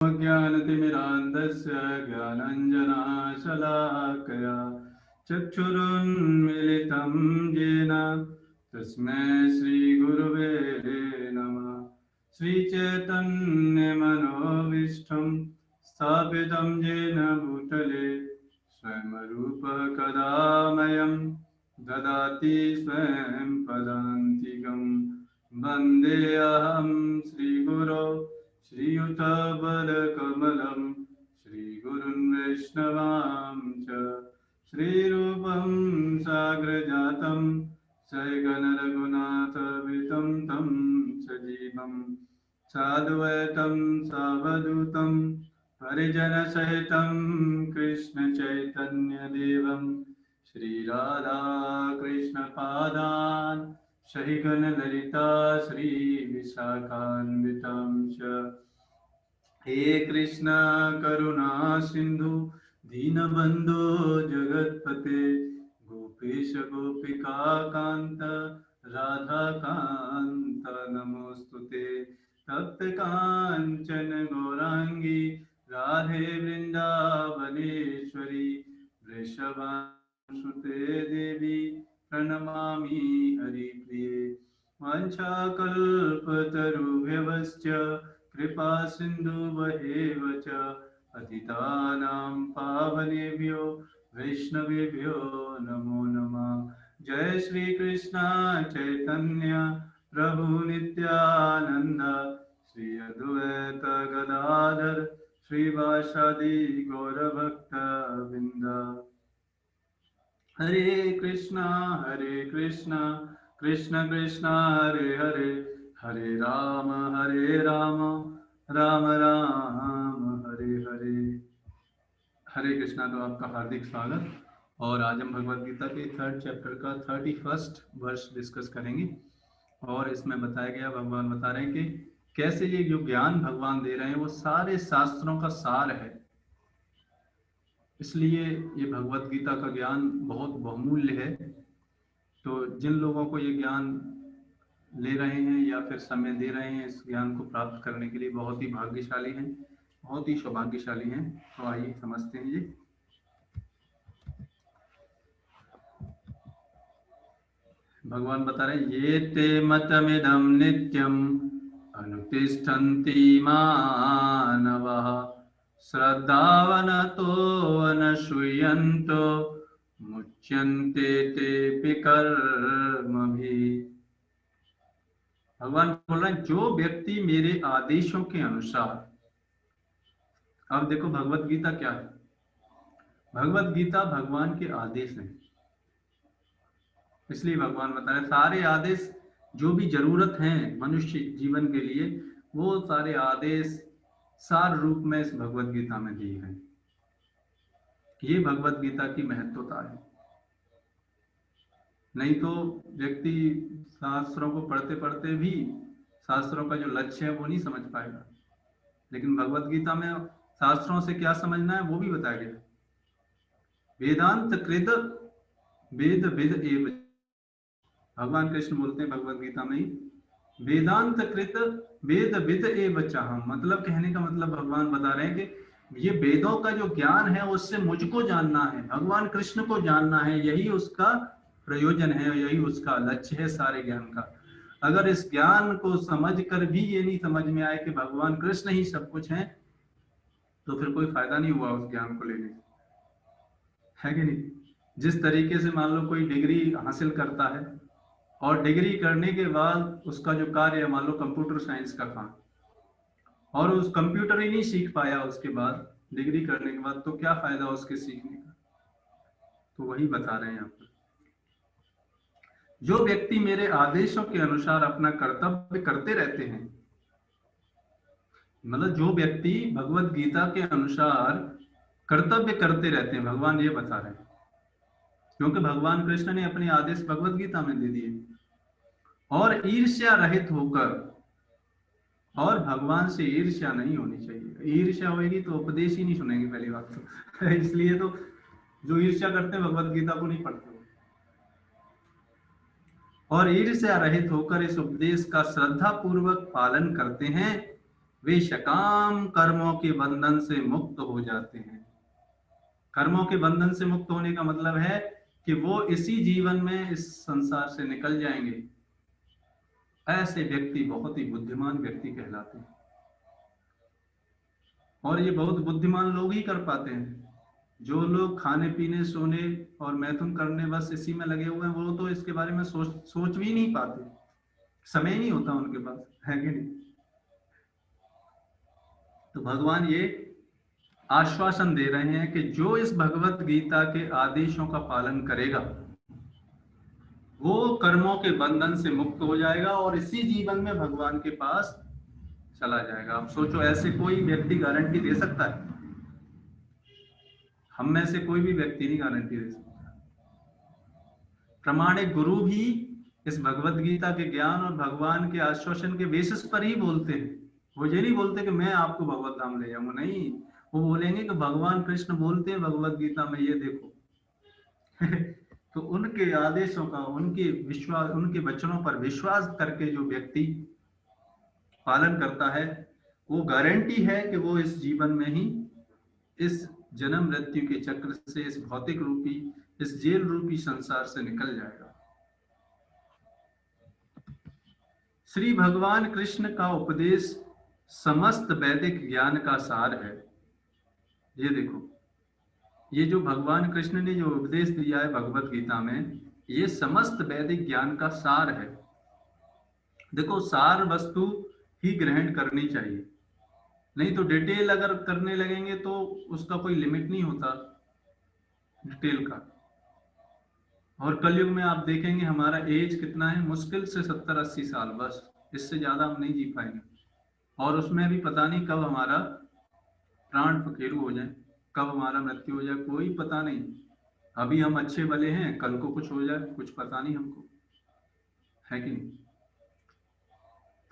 ज्ञानतिमिरान्धस्य ज्ञानाञ्जनशलाकया चक्षुरुन्मीलितं येन तस्मै श्रीगुरवे नमः। श्रीचैतन्यमनोभीष्टं स्थापितं येन भूतले स्वयं रूपः कदा मह्यं ददाति स्वयं पदान्तिकं। वन्देऽहं श्रीगुरो श्रीयुतपदकमलं श्रीगुरुन् वैष्णवांश्च श्रीरूपं साग्रजातं सैगणरघुनाथवितं तं सजीवं साद्वैतं सावधूतं परिजनसहितं कृष्णचैतन्यदेवं श्रीराधाकृष्णपादान् सहिगणललिता श्रीविशाखान्वितांश्च। हे कृष्ण करुणा सिंधु दीनबंधो जगत्पते गोपेश गोपिका कांत राधा कांत नमोस्तुते। तप्त कांचन गौरांगी राधे वृंदावनेश्वरी वृषभानुसुते देवी प्रणमामि हरिप्रिये। वाञ्छाकल्पतरुभ्यश्च कृपा सिन्धुभ्येव च पतितानां पावनेभ्यो वैष्णवेभ्यो नमो नमः। जय श्री कृष्ण चैतन्य प्रभु नित्यानंद श्री अद्वैत गदाधर श्रीवासादि गौरभक्तवृंद। हरे कृष्णा कृष्ण कृष्ण हरे हरे, हरे राम राम राम हरे हरे। हरे कृष्णा। तो आपका हार्दिक स्वागत। और आज हम भगवद गीता के 3rd चैप्टर का 31st वर्ष डिस्कस करेंगे। और इसमें बताया गया, भगवान बता रहे हैं कि कैसे ये जो ज्ञान भगवान दे रहे हैं वो सारे शास्त्रों का सार है। इसलिए ये भगवद गीता का ज्ञान बहुत बहुमूल्य है। तो जिन लोगों को ये ज्ञान ले रहे हैं या फिर समय दे रहे हैं इस ज्ञान को प्राप्त करने के लिए, बहुत ही भाग्यशाली हैं, बहुत ही सौभाग्यशाली हैं। तो आइए समझते हैं ये। भगवान बता रहे हैं, ये ते मतमिदं नित्यम अनुतिष्ठन्ति मानवः श्रद्धावनतो अनशूयन्तो मुच्यन्ते तेऽपि कर्मभिः। भगवान बोल रहे हैं, जो व्यक्ति मेरे आदेशों के अनुसार। अब देखो भगवत गीता क्या है। भगवत गीता भगवान के आदेश हैं। इसलिए भगवान बता रहे सारे आदेश जो भी जरूरत हैं मनुष्य जीवन के लिए, वो सारे आदेश सार रूप में इस भगवत गीता में दिए गए। ये भगवत गीता की महत्वता है। नहीं तो व्यक्ति शास्त्रों को पढ़ते पढ़ते भी शास्त्रों का जो लक्ष्य है वो नहीं समझ पाएगा। लेकिन भगवत गीता में शास्त्रों से क्या समझना है वो भी बताया गया। वेदांत कृत वेद विद एव। भगवान कृष्ण बोलते हैं भगवत गीता में ही, वेदांत कृत वेद विद एव चाह। मतलब कहने का मतलब भगवान बता रहे हैं कि ये वेदों का जो ज्ञान है उससे मुझको जानना है, भगवान कृष्ण को जानना है। यही उसका प्रयोजन है, यही उसका लक्ष्य है सारे ज्ञान का। अगर इस ज्ञान को समझ कर भी ये नहीं समझ में आए कि भगवान कृष्ण ही सब कुछ है, तो फिर कोई फायदा नहीं हुआ उस ज्ञान को लेने, है कि नहीं। जिस तरीके से मान लो कोई डिग्री हासिल करता है और डिग्री करने के बाद उसका जो कार्य है, मान लो कंप्यूटर साइंस का काम, और उस कंप्यूटर ही नहीं सीख पाया उसके बाद डिग्री करने के बाद, तो क्या फायदा उसके सीखने का। तो वही बता रहे हैं यहाँ पर, जो व्यक्ति मेरे आदेशों के अनुसार अपना कर्तव्य करते रहते हैं, मतलब जो व्यक्ति भगवत गीता के अनुसार कर्तव्य करते रहते हैं, भगवान ये बता रहे हैं। क्योंकि भगवान कृष्ण ने अपने आदेश भगवत गीता में दे दिए। और ईर्ष्या रहित होकर, और भगवान से ईर्ष्या नहीं होनी चाहिए। ईर्ष्या होगी तो उपदेश ही नहीं सुनेंगे पहली बात तो। इसलिए तो जो ईर्ष्या करते हैं भगवत गीता को नहीं पढ़ते। और ईर्ष्या रहित होकर इस उपदेश का श्रद्धा पूर्वक पालन करते हैं, वे सकाम कर्मों के बंधन से मुक्त हो जाते हैं। कर्मों के बंधन से मुक्त होने का मतलब है कि वो इसी जीवन में इस संसार से निकल जाएंगे। ऐसे व्यक्ति बहुत ही बुद्धिमान व्यक्ति कहलाते हैं, और ये बहुत बुद्धिमान लोग ही कर पाते हैं। जो लोग खाने पीने सोने और मैथुन करने बस इसी में लगे हुए हैं, वो तो इसके बारे में सोच भी नहीं पाते, समय नहीं होता उनके पास, है कि नहीं। तो भगवान ये आश्वासन दे रहे हैं कि जो इस भगवत गीता के आदेशों का पालन करेगा वो कर्मों के बंधन से मुक्त हो जाएगा और इसी जीवन में भगवान के पास चला जाएगा। अब सोचो, ऐसे कोई व्यक्ति गारंटी दे सकता है? हम में से कोई भी व्यक्ति नहीं गारंटी दे सकता। प्रमाणिक गुरु भी इस भगवत गीता के ज्ञान और भगवान के आश्वासन के बेसिस पर ही बोलते हैं। वो ये नहीं बोलते कि मैं आपको भगवत धाम ले जाऊंगा, नहीं। वो बोलेंगे कि भगवान कृष्ण बोलते हैं भगवत गीता में, ये देखो। तो उनके आदेशों का, उनके वचनों पर विश्वास करके जो व्यक्ति पालन करता है, वो गारंटी है कि वो इस जीवन में ही इस जन्म मृत्यु के चक्र से, इस भौतिक रूपी, इस जेल रूपी संसार से निकल जाएगा। श्री भगवान कृष्ण का उपदेश समस्त वैदिक ज्ञान का सार है। ये देखो, ये जो भगवान कृष्ण ने जो उपदेश दिया है भगवत गीता में, ये समस्त वैदिक ज्ञान का सार है। देखो, सार वस्तु ही ग्रहण करनी चाहिए, नहीं तो डिटेल अगर करने लगेंगे तो उसका कोई लिमिट नहीं होता डिटेल का। और कलयुग में आप देखेंगे हमारा एज कितना है, मुश्किल से 70-80 साल, बस इससे ज्यादा हम नहीं जी पाएंगे। और उसमें भी पता नहीं कब हमारा प्राण पखेरु हो जाए, कब हमारा मृत्यु हो जाए, कोई पता नहीं। अभी हम अच्छे भले हैं, कल को कुछ हो जाए, कुछ पता नहीं हमको, है कि नहीं।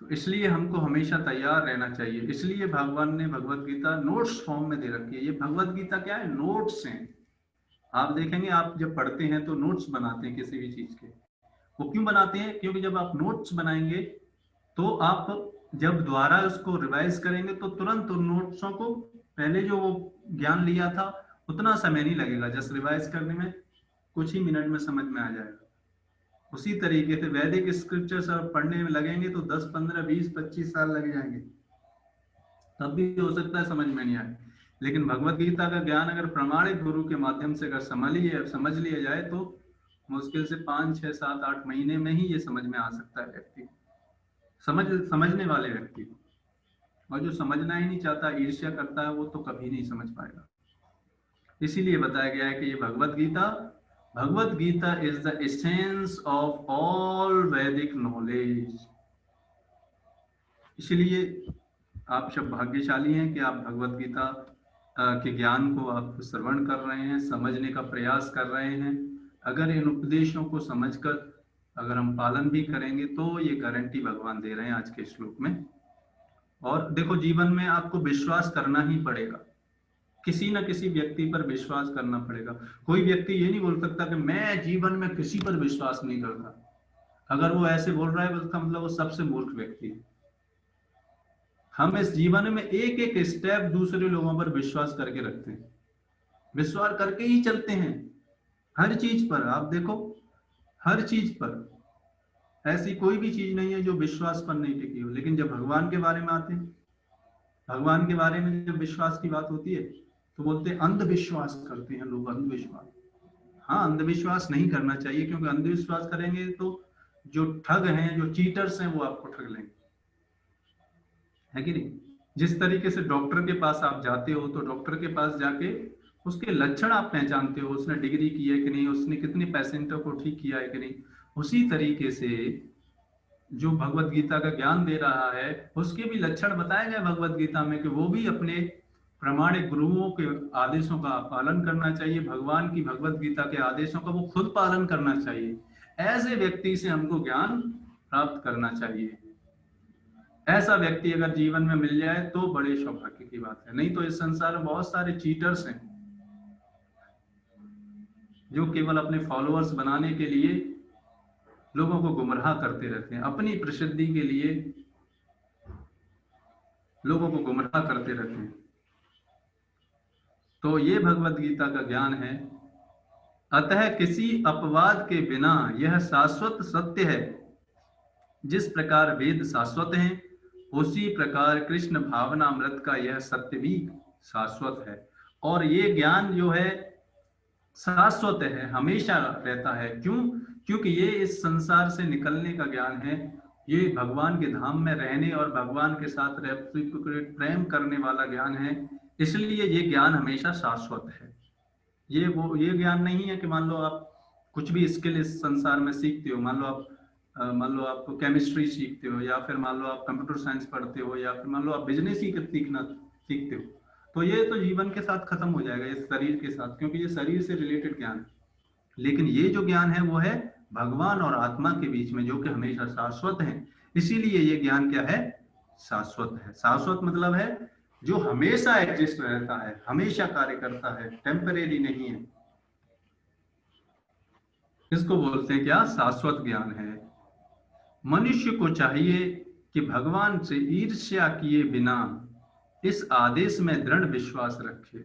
तो इसलिए हमको हमेशा तैयार रहना चाहिए। इसलिए भगवान ने भगवत गीता नोट्स फॉर्म में दे रखी है। ये भगवत गीता क्या है, नोट्स हैं। आप देखेंगे, आप जब पढ़ते हैं तो नोट्स बनाते हैं किसी भी चीज के। वो क्यों बनाते हैं? क्योंकि जब आप नोट्स बनाएंगे तो आप जब दोबारा उसको रिवाइज करेंगे तो तुरंत उन नोट्सों को, पहले जो वो ज्ञान लिया था उतना समय नहीं लगेगा, जस्ट रिवाइज करने में कुछ ही मिनट में समझ में आ जाएगा। उसी तरीके से वैदिक स्क्रिप्चर्स और पढ़ने में लगेंगे तो 10, 15, 20, 25 साल लग जाएंगे, तब भी हो सकता है समझ में नहीं आए। लेकिन भगवत गीता का ज्ञान अगर प्रमाणिक गुरु के माध्यम से अगर समझ लिया जाए तो मुश्किल से 5, 6, 7, 8 महीने में ही ये समझ में आ सकता है व्यक्ति, समझने वाले व्यक्ति को। और जो समझना ही नहीं चाहता, ईर्ष्या करता है, वो तो कभी नहीं समझ पाएगा। इसीलिए बताया गया है कि ये Bhagavad Gita is the essence of all Vedic knowledge. इसलिए आप सब भाग्यशाली हैं कि आप भगवत गीता के ज्ञान को आप श्रवण कर रहे हैं, समझने का प्रयास कर रहे हैं। अगर इन उपदेशों को समझकर अगर हम पालन भी करेंगे तो ये गारंटी भगवान दे रहे हैं आज के श्लोक में। और देखो, जीवन में आपको विश्वास करना ही पड़ेगा, किसी न किसी व्यक्ति पर विश्वास करना पड़ेगा। कोई व्यक्ति ये नहीं बोल सकता कि मैं जीवन में किसी पर विश्वास नहीं करता। अगर वो ऐसे बोल रहा है उसका मतलब वो सबसे मूर्ख व्यक्ति है। हम इस जीवन में एक एक स्टेप दूसरे लोगों पर विश्वास करके रखते हैं, विश्वास करके ही चलते हैं हर चीज पर। आप देखो, हर चीज पर ऐसी कोई भी चीज नहीं है जो विश्वास पर नहीं टिकी हो। लेकिन जब भगवान के बारे में आते हैं, भगवान के बारे में जब विश्वास की बात होती है तो बोलते हैं अंधविश्वास करते हैं लोग, अंधविश्वास। हाँ, अंधविश्वास नहीं करना चाहिए, क्योंकि अंधविश्वास करेंगे तो जो ठग हैं, जो चीटर्स हैं, वो आपको ठग लेंगे, है कि नहीं। जिस तरीके से डॉक्टर के पास आप जाते हो तो डॉक्टर के पास जाके उसके लक्षण आप पहचानते हो, उसने डिग्री की है कि नहीं, उसने कितने पेशेंटों को ठीक किया है कि नहीं। उसी तरीके से जो भगवत गीता का ज्ञान दे रहा है उसके भी लक्षण बताए गए भगवत गीता में, कि वो भी अपने प्रामाणिक गुरुओं के आदेशों का पालन करना चाहिए, भगवान की भगवत गीता के आदेशों का वो खुद पालन करना चाहिए। ऐसे व्यक्ति से हमको ज्ञान प्राप्त करना चाहिए। ऐसा व्यक्ति अगर जीवन में मिल जाए तो बड़े सौभाग्य की बात है। नहीं तो इस संसार में बहुत सारे चीटर्स हैं जो केवल अपने फॉलोअर्स बनाने के लिए लोगों को गुमराह करते रहते हैं, अपनी प्रसिद्धि के लिए लोगों को गुमराह करते रहते हैं। तो ये भगवत गीता का ज्ञान है। अतः किसी अपवाद के बिना यह शाश्वत सत्य है, जिस प्रकार वेद शाश्वत हैं उसी प्रकार कृष्ण भावनामृत का यह सत्य भी शाश्वत है। और ये ज्ञान जो है शाश्वत है, हमेशा रहता है। क्यों? क्योंकि ये इस संसार से निकलने का ज्ञान है, ये भगवान के धाम में रहने और भगवान के साथ प्रेम करने वाला ज्ञान है। इसलिए ये ज्ञान हमेशा शाश्वत है। ये ज्ञान नहीं है कि मान लो आप कुछ भी स्किल इस संसार में सीखते हो, मान लो आप केमिस्ट्री सीखते हो, या फिर मान लो आप कंप्यूटर साइंस पढ़ते हो, या फिर मान लो आप बिजनेस ही सीखना सीखते हो, तो ये तो जीवन के साथ खत्म हो जाएगा, इस शरीर के साथ, क्योंकि ये शरीर से रिलेटेड ज्ञान है। लेकिन ये जो ज्ञान है वो है भगवान और आत्मा के बीच में, जो कि हमेशा शाश्वत है। इसीलिए ये ज्ञान क्या है? शाश्वत है। शाश्वत मतलब है जो हमेशा एग्जिस्ट रहता है, हमेशा कार्य करता है, टेम्परेरी नहीं है। इसको बोलते हैं क्या? शाश्वत ज्ञान है। मनुष्य को चाहिए कि भगवान से ईर्ष्या किए बिना इस आदेश में दृढ़ विश्वास रखे।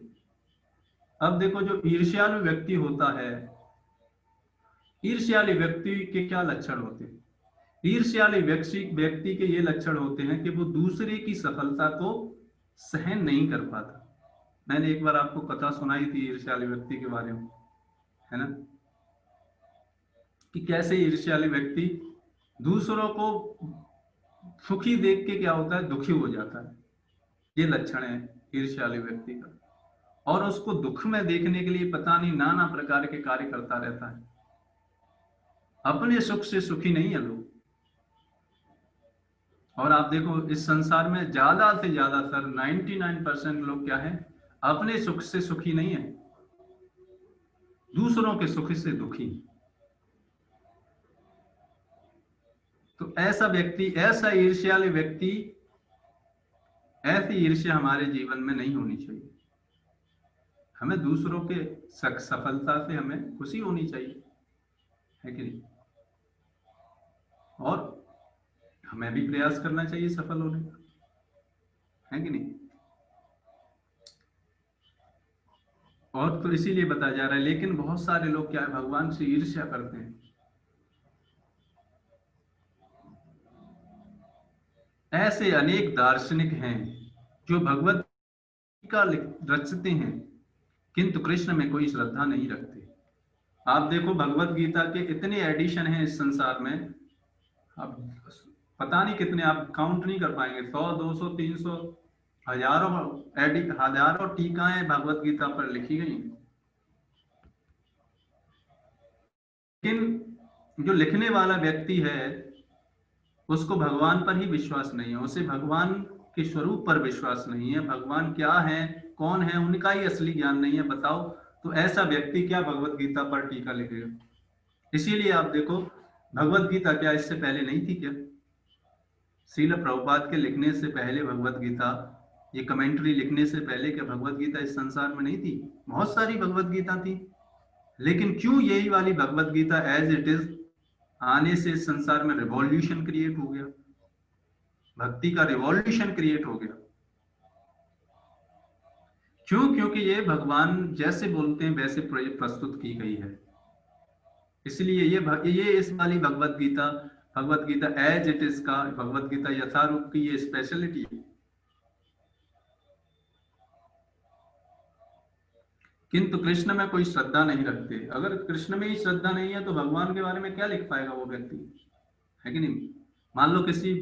अब देखो, जो ईर्ष्यालु व्यक्ति होता है, ईर्ष्यालु व्यक्ति के क्या लक्षण होते हैं? ईर्ष्यालु व्यक्ति के ये लक्षण होते हैं कि वो दूसरे की सफलता को सहन नहीं कर पाता। मैंने एक बार आपको कथा सुनाई थी ईर्ष्यालु व्यक्ति के बारे में, है ना, कि कैसे ईर्ष्यालु व्यक्ति दूसरों को सुखी देख के क्या होता है, दुखी हो जाता है। ये लक्षण है ईर्ष्यालु व्यक्ति का। और उसको दुख में देखने के लिए पता नहीं नाना प्रकार के कार्य करता रहता है। अपने सुख से सुखी नहीं है लोग। और आप देखो इस संसार में ज्यादा से ज्यादा सर 99% लोग क्या है? अपने सुख से सुखी नहीं है, दूसरों के सुख से दुखी। तो ऐसा व्यक्ति, ऐसा ईर्ष्यालु व्यक्ति, ऐसी ईर्ष्या हमारे जीवन में नहीं होनी चाहिए। हमें दूसरों के सफलता से हमें खुशी होनी चाहिए, है कि नहीं? और हमें भी प्रयास करना चाहिए सफल होने का, है कि नहीं? और तो इसीलिए बताया जा रहा है। लेकिन बहुत सारे लोग क्या है, भगवान से ईर्ष्या करते हैं। ऐसे अनेक दार्शनिक हैं जो भगवत का रचते हैं किंतु कृष्ण में कोई श्रद्धा नहीं रखते। आप देखो भगवत गीता के इतने एडिशन हैं इस संसार में, अब पता नहीं कितने, आप काउंट नहीं कर पाएंगे। 100, 200, 300, हजारों टीकाएं भगवत गीता पर लिखी गई। लेकिन जो लिखने वाला व्यक्ति है उसको भगवान पर ही विश्वास नहीं है, उसे भगवान के स्वरूप पर विश्वास नहीं है। भगवान क्या है, कौन है, उनका ही असली ज्ञान नहीं है। बताओ, तो ऐसा व्यक्ति क्या भगवत गीता पर टीका लिखेगा? इसीलिए आप देखो, भगवत गीता क्या इससे पहले नहीं थी क्या? श्रील प्रभुपाद के लिखने से पहले भगवत गीता, ये कमेंट्री लिखने से पहले क्या भगवत गीता इस संसार में नहीं थी? बहुत सारी भगवत गीता थी। लेकिन क्यों यही वाली Bhagavad Gita as it is आने से इस संसार में रिवॉल्यूशन क्रिएट हो गया, भक्ति का रिवॉल्यूशन क्रिएट हो गया? क्यों? क्योंकि ये भगवान जैसे बोलते हैं वैसे प्रस्तुत की गई है। इसलिए ये इस वाली Bhagavad Gita as it is का, भगवत गीता यथारूप की ये स्पेशलिटी है। किंतु कृष्ण में कोई श्रद्धा नहीं रखते। अगर कृष्ण में ही श्रद्धा नहीं है तो भगवान के बारे में क्या लिख पाएगा वो व्यक्ति, है कि नहीं? मान लो किसी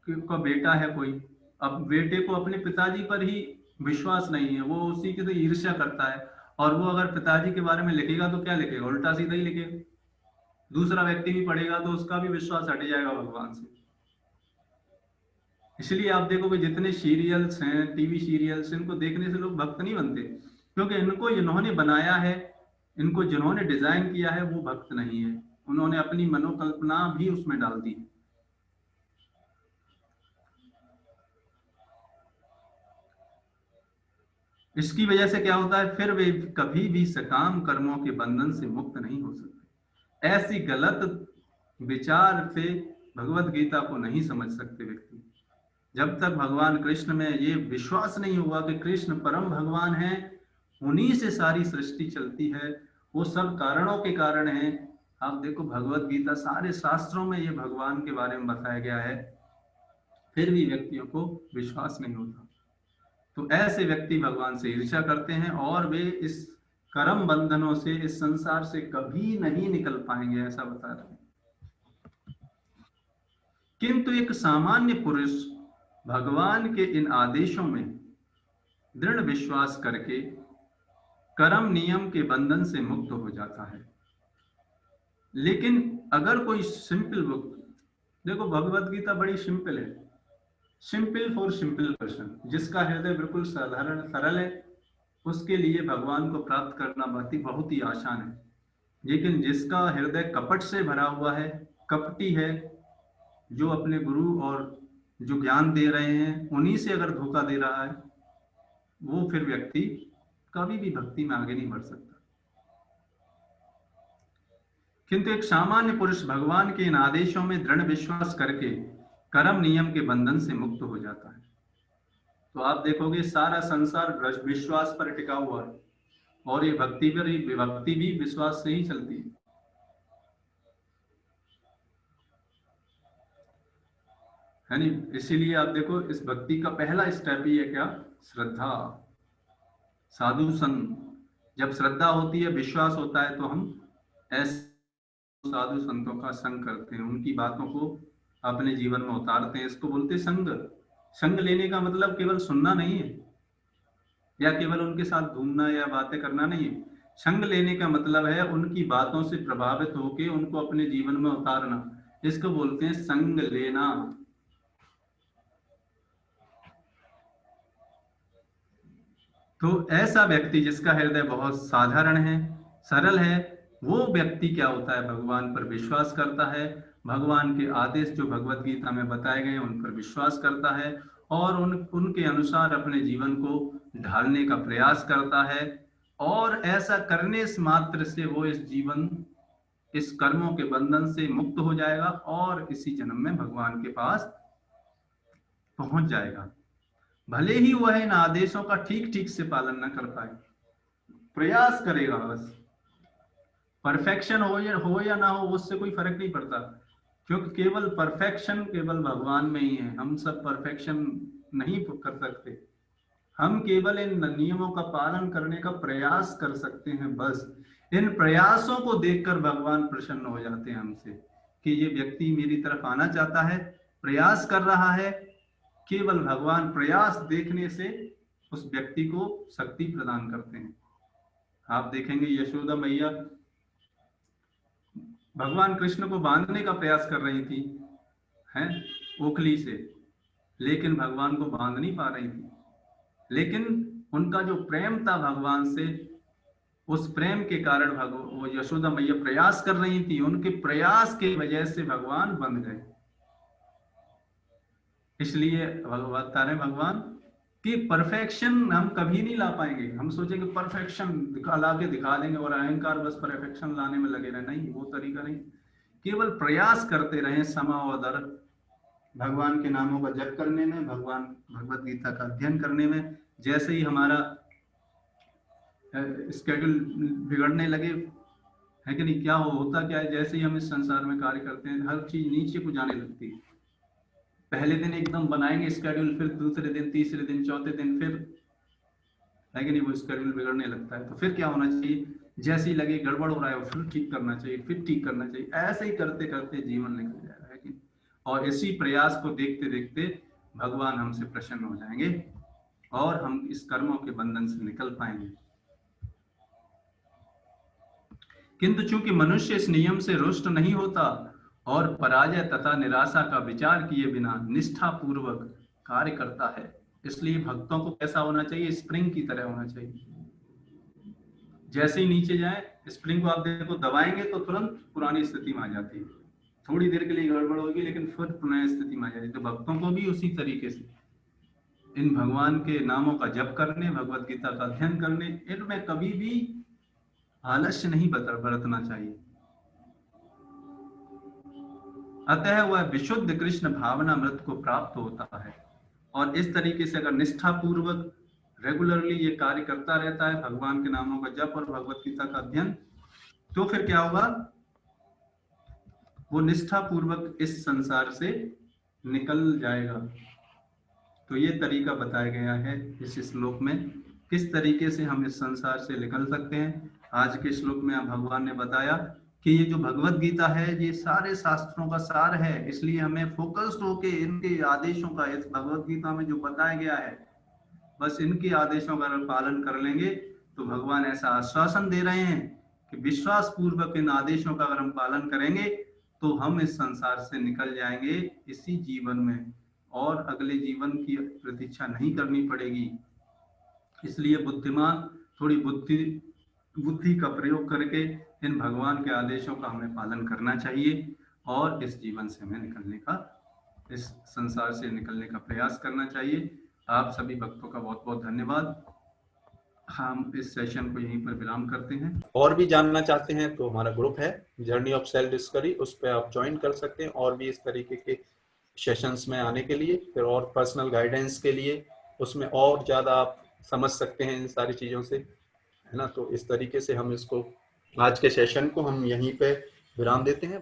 का बेटा है कोई, अब बेटे को अपने पिताजी पर ही विश्वास नहीं है, वो उसी की तो ईर्ष्या करता है, और वो अगर पिताजी के बारे में लिखेगा तो क्या लिखेगा? उल्टा सीधा ही लिखेगा। दूसरा व्यक्ति भी पढ़ेगा तो उसका भी विश्वास हट जाएगा भगवान से। इसलिए आप देखोगे जितने सीरियल्स हैं, टीवी सीरियल्स, इनको देखने से लोग भक्त नहीं बनते, क्योंकि इनको जिन्होंने बनाया है, इनको जिन्होंने डिजाइन किया है वो भक्त नहीं है। उन्होंने अपनी मनोकल्पना भी उसमें डाल दी। इसकी वजह से क्या होता है, फिर वे कभी भी सकाम कर्मों के बंधन से मुक्त नहीं हो सकते। ऐसी गलत विचार से भगवत गीता को नहीं समझ सकते व्यक्ति। जब तक भगवान कृष्ण में ये विश्वास नहीं हुआ कि कृष्ण परम भगवान है, उन्हीं से सारी सृष्टि चलती है, वो सब कारणों के कारण है। आप देखो भगवत गीता, सारे शास्त्रों में ये भगवान के बारे में बताया गया है, फिर भी व्यक्तियों को विश्वास नहीं होता। तो ऐसे व्यक्ति भगवान से ईर्ष्या करते हैं और वे इस कर्म बंधनों से, इस संसार से कभी नहीं निकल पाएंगे, ऐसा बता रहे हैं। किंतु एक सामान्य पुरुष भगवान के इन आदेशों में दृढ़ विश्वास करके कर्म नियम के बंधन से मुक्त हो जाता है। लेकिन अगर कोई सिंपल बुक, देखो भगवत गीता बड़ी सिंपल है, सिंपल फॉर सिंपल पर्सन, जिसका हृदय बिल्कुल साधारण सरल है, उसके लिए भगवान को प्राप्त करना बहुत ही आसान है। लेकिन जिसका हृदय कपट से भरा हुआ है, कपटी है, जो अपने गुरु और जो ज्ञान दे रहे हैं उन्हीं से अगर धोखा दे रहा है, वो फिर व्यक्ति कभी भी भक्ति में आगे नहीं बढ़ सकता। किंतु एक सामान्य पुरुष भगवान के इन आदेशों में दृढ़ विश्वास करके कर्म नियम के बंधन से मुक्त हो जाता है। तो आप देखोगे सारा संसार विश्वास पर टिका हुआ है, और ये भक्ति भी विश्वास से ही चलती है नहीं। इसीलिए आप देखो इस भक्ति का पहला स्टेप ही है क्या? श्रद्धा, साधु संत। जब श्रद्धा होती है, विश्वास होता है, तो हम ऐसे साधु संतों का संग करते हैं, उनकी बातों को अपने जीवन में उतारते हैं। इसको बोलते संग। संग लेने का मतलब केवल सुनना नहीं है, या केवल उनके साथ घूमना या बातें करना नहीं है। संग लेने का मतलब है उनकी बातों से प्रभावित होकर उनको अपने जीवन में उतारना। इसको बोलते हैं संग लेना। तो ऐसा व्यक्ति जिसका हृदय बहुत साधारण है, सरल है, वो व्यक्ति क्या होता है? भगवान पर विश्वास करता है, भगवान के आदेश जो भगवत गीता में बताए गए उन पर विश्वास करता है, और उनके अनुसार अपने जीवन को ढालने का प्रयास करता है। और ऐसा करने से मात्र से वो इस कर्मों के बंधन से मुक्त हो जाएगा और इसी जन्म में भगवान के पास पहुंच जाएगा। भले ही वह इन आदेशों का ठीक ठीक से पालन न कर पाए, प्रयास करेगा बस। परफेक्शन हो या ना हो, उससे कोई फर्क नहीं पड़ता, क्योंकि केवल परफेक्शन केवल भगवान में ही है। हम सब परफेक्शन नहीं कर सकते, हम केवल इन नियमों का पालन करने का प्रयास कर सकते हैं बस। इन प्रयासों को देखकर भगवान प्रसन्न हो जाते हैं हमसे कि ये व्यक्ति मेरी तरफ आना चाहता है, प्रयास कर रहा है। केवल भगवान प्रयास देखने से उस व्यक्ति को शक्ति प्रदान करते हैं। आप देखेंगे यशोदा मैया भगवान कृष्ण को बांधने का प्रयास कर रही थी, हैं, ओखली से, लेकिन भगवान को बांध नहीं पा रही थी। लेकिन उनका जो प्रेम था भगवान से, उस प्रेम के कारण वो यशोदा मैया प्रयास कर रही थी, उनके प्रयास की वजह से भगवान बंध गए। इसलिए भगवान कि परफेक्शन हम कभी नहीं ला पाएंगे। हम सोचेंगे परफेक्शन ला के दिखा देंगे और अहंकार बस परफेक्शन लाने में लगे रहे, नहीं, वो तरीका नहीं। केवल प्रयास करते रहें समा और दर, भगवान के नामों का जप करने में, भगवत गीता का अध्ययन करने में। जैसे ही हमारा स्केड्यूल बिगड़ने लगे, है कि नहीं, क्या होता क्या है, जैसे ही हम इस संसार में कार्य करते हैं हर चीज नीचे को जाने लगती है। पहले दिन एकदम बनाएंगे स्केड्यूल, फिर दूसरे दिन, तीसरे दिन, चौथे दिन फिर, है कि नहीं, वो स्केड्यूल बिगड़ने लगता है। तो फिर क्या होना चाहिए, जैसे ही लगे गड़बड़ हो रहा है फिर ठीक करना चाहिए, फिर ठीक करना चाहिए। ऐसे ही करते करते जीवन निकल जाएगा, है कि, और इसी प्रयास को देखते देखते भगवान हमसे प्रसन्न हो जाएंगे और हम इस कर्मों के बंधन से निकल पाएंगे। किंतु चूंकि मनुष्य इस नियम से रुष्ट नहीं होता और पराजय तथा निराशा का विचार किए बिना निष्ठा पूर्वक कार्य करता है, इसलिए भक्तों को कैसा होना चाहिए? स्प्रिंग की तरह होना चाहिए। जैसे ही नीचे जाए, स्प्रिंग को आप देखो दबाएंगे तो तुरंत पुरानी स्थिति में आ जाती है, थोड़ी देर के लिए गड़बड़ होगी लेकिन फिर पुनः स्थिति में आ जाती है। तो भक्तों को भी उसी तरीके से इन भगवान के नामों का जप करने, भगवत गीता का अध्ययन करने, इनमें कभी भी आलस्य नहीं बरतना चाहिए। अतः वह विशुद्ध कृष्ण भावना मृत को प्राप्त होता है। और इस तरीके से अगर निष्ठा पूर्वक रेगुलरली ये कार्य करता रहता है, भगवान के नामों का जप और भगवत गीता का अध्ययन, तो फिर क्या होगा, वो निष्ठा पूर्वक इस संसार से निकल जाएगा। तो ये तरीका बताया गया है इस श्लोक में, किस तरीके से हम इस संसार से निकल सकते हैं। आज के श्लोक में भगवान ने बताया कि ये जो भगवत गीता है ये सारे शास्त्रों का सार है, इसलिए हमें फोकस्ड होके इनके आदेशों का, इस भगवत गीता में जो बताया गया है, बस इनके आदेशों का अगर पालन कर लेंगे तो भगवान ऐसा आश्वासन दे रहे हैं कि विश्वास पूर्वक इन आदेशों का अगर हम पालन करेंगे तो हम इस संसार से निकल जाएंगे इसी जीवन में, और अगले जीवन की प्रतीक्षा नहीं करनी पड़ेगी। इसलिए बुद्धिमान थोड़ी बुद्धि का प्रयोग करके इन भगवान के आदेशों का हमें पालन करना चाहिए और इस जीवन से हमें निकलने का, इस संसार से निकलने का प्रयास करना चाहिए। आप सभी भक्तों का बहुत बहुत धन्यवाद। हम इस सेशन को यहीं पर विराम करते हैं। और भी जानना चाहते हैं तो हमारा ग्रुप है जर्नी ऑफ सेल्फ डिस्कवरी, उस पर आप ज्वाइन कर सकते हैं और भी इस तरीके के सेशंस में आने के लिए, फिर और पर्सनल गाइडेंस के लिए, उसमें और ज़्यादा आप समझ सकते हैं इन सारी चीज़ों से, है ना। तो इस तरीके से हम इसको, आज के सेशन को हम यहीं पे विराम देते हैं।